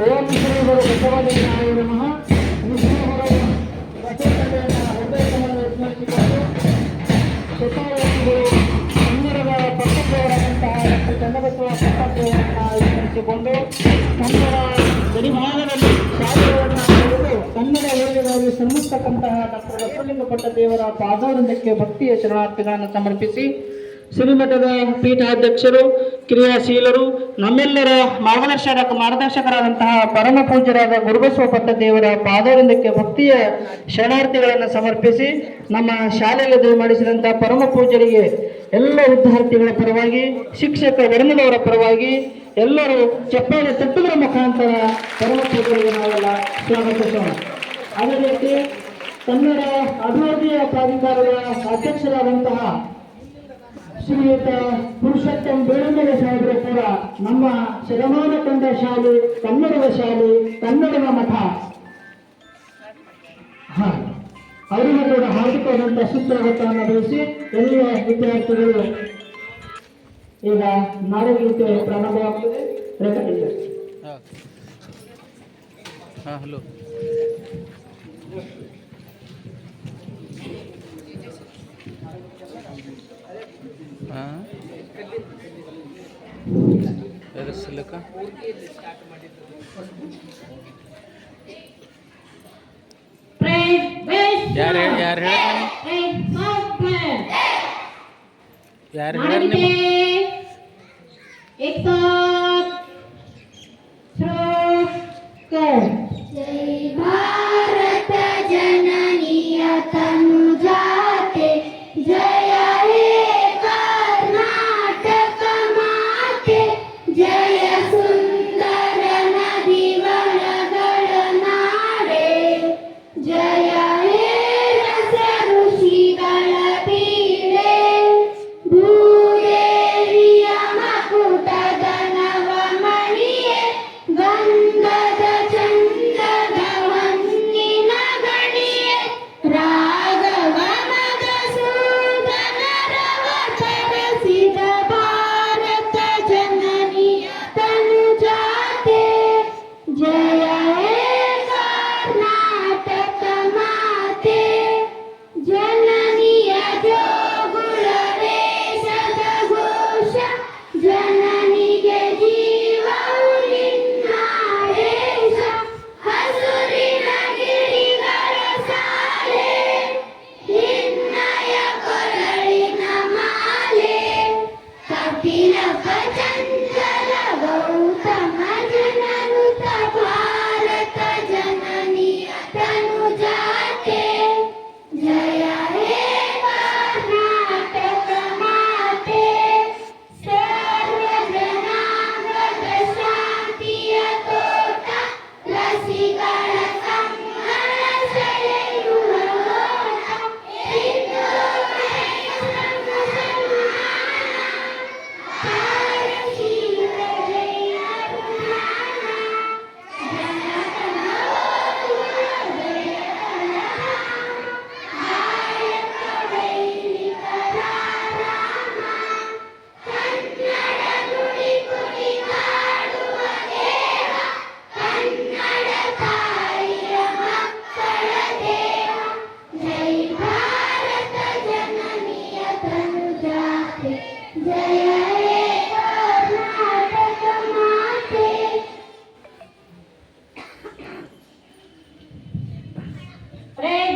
ಓಂ ಶ್ರೀ ಗುರು ಬಸವಲಿಂಗಾಯ ನಮಃ. ವಿಷ್ಣುವರ ಬಸವಕಲೆಯನ್ನು ಹೃದಯವನ್ನು ಸ್ಮರಿಸಿಕೊಂಡು ಶತಾಯುಗಳು ಕನ್ನಡದ ಪಕ್ಕದವರಾದಂತಹ ಡಾಕ್ಟರ್ ಚನ್ನಬಸವ ಪಕ್ಕದವರನ್ನು ಸ್ಮರಿಸಿಕೊಂಡು ಕನ್ನಡ ಗಡಿಭಾಗದಲ್ಲಿ ಶಾಲೆಗಳನ್ನು ತೆಗೆದು ಕನ್ನಡ ಓದಿಗಾಗಿ ಶ್ರಮಿಸ್ತಕ್ಕಂತಹ ಡಾಕ್ಟರ್ ಬಸವಲಿಂಗ ಪಟ್ಟದೇವರ ಪಾದಾರಕ್ಕೆ ಭಕ್ತಿಯ ಶರಣಾರ್ಥಿಗಳನ್ನು ಸಮರ್ಪಿಸಿ ಶ್ರೀಮಠದ ಪೀಠಾಧ್ಯಕ್ಷರು ಕ್ರಿಯಾಶೀಲರು ನಮ್ಮೆಲ್ಲರ ಮಾರ್ಗದರ್ಶಕರಾದಂತಹ ಪರಮ ಪೂಜ್ಯರಾದ ಗುರುಬಸವ ಪಟ್ಟದೇವರ ಪಾದಾರಕ್ಕೆ ಭಕ್ತಿಯ ಶರಣಾರ್ಥಿಗಳನ್ನು ಸಮರ್ಪಿಸಿ ನಮ್ಮ ಶಾಲೆಯಲ್ಲಿ ಮಾಡಿಸಿದಂತಹ ಪರಮ ಪೂಜ್ಯರಿಗೆ ಎಲ್ಲ ವಿದ್ಯಾರ್ಥಿಗಳ ಪರವಾಗಿ ಶಿಕ್ಷಕ ವರ್ಗದವರ ಪರವಾಗಿ ಎಲ್ಲರೂ ಚಪ್ಪಾಳೆ ತಟ್ಟುವುದರ ಮುಖಾಂತರ ಪರಮ ಪೂಜ್ಯರಿಗೆ ನಾವೆಲ್ಲ ಸ್ವಾಗತಿಸೋಣ. ಅದೇ ರೀತಿ ಕನ್ನಡ ಅಭಿವೃದ್ಧಿಯ ಪ್ರಾಧಿಕಾರದ ಅಧ್ಯಕ್ಷರಾದಂತಹ ಶ್ರೀಯುತ ಪುರುಷೋತ್ತಮ ಬೇಳಮಲೆ ಸಾಹೇಬರು ಕೂಡ ನಮ್ಮ ಶತಮಾನ ಕಂಡ ಶಾಲೆ, ಕನ್ನಡದ ಶಾಲೆ, ಕನ್ನಡದ ಮಠ ಅವರಿಗೂ ಕೂಡ ಹಾರ್ದಿಕವಾದಂತಹ ಸುಸ್ವಾಗತವನ್ನು ಬಯಸಿ ಎಲ್ಲ ವಿದ್ಯಾರ್ಥಿಗಳು ಈಗ ನಾಡಗೀತೆ ಪ್ರಾರಂಭವಾಗುತ್ತದೆ. ರೆಕಾರ್ಡಿಂಗ್ ಹಲೋ ಎದರ್ಸಲಕ್ಕ ಯಾರು ಹೇಳಿ भारत जननीय तनु जाते जय हे कर्नाटक माते जय सुंदर नदी वनಗಳ ನಾಡೆ जय हे रस ಋಷಿಗಳ ಬೀಡೆ ಭೂದೇವಿಯ ಮಕುಟದ ನವಮಣಿಯೇ ಗಂಧದ ಚಂದದ ಹೊನ್ನಿನ ಗಣಿಯೇ ರಾಘವ ಮಧುಸೂದನ ರವ ತರಸಿದ ಭಾರತ ಜನನಿಯ ತನು ಜಾತೆ ಜಯ ಹೇ ಕರ್ನಾಟಕ ಮಾತೆ ಜನನಿಯ ಜೋಗುಳ ವೇಷದ ಘೋಷ ಜನನಿಗೆ ಜೀವವು ನಿನ್ನಾದೇಶ ಹಸುರಿನ ಗಿರಿಗಳ ಸಾಲೆ ನಿನ್ನಯ ಕೊರಳಿನ ಮಾಲೆ ಕಪಿಲ ಚಂಚಲ ಗೌತಮ ಜನನುತ ಭಾರತ ಜನನಿಯ ತನು ಜಾತೆ ಜಯ ಹೇ ಕರ್ನಾಟಕ ಮಾತೆ ಸರ್ವ ಜನಾಂಗದ ಶಾಂತಿಯ ತೋಟ ರಸಿಗಳ ಸಂಗಣ ಸೆಳೆಯುವ ಓಟ ಹಿಂದೂ ಭಾರತೀಯ ಜಯ ಋಣಾನ ಜನತನ ನಾಯಕ ವೈದಿಕರ ರಾಮ ಕನ್ನಡ ನುಡಿ ಕುಣಿದಾಡುವ ದೇವ ಕನ್ನಡ ತಾಯಿಯ ಮಕ್ಕಳ ದೇವ ಜೈ ಭಾರತ ಜನನಿಯ ತನು ಜಾತೆ ಜಯ ಹೇ ಕರ್ನಾಟಕ ಮಾತೆ. Red,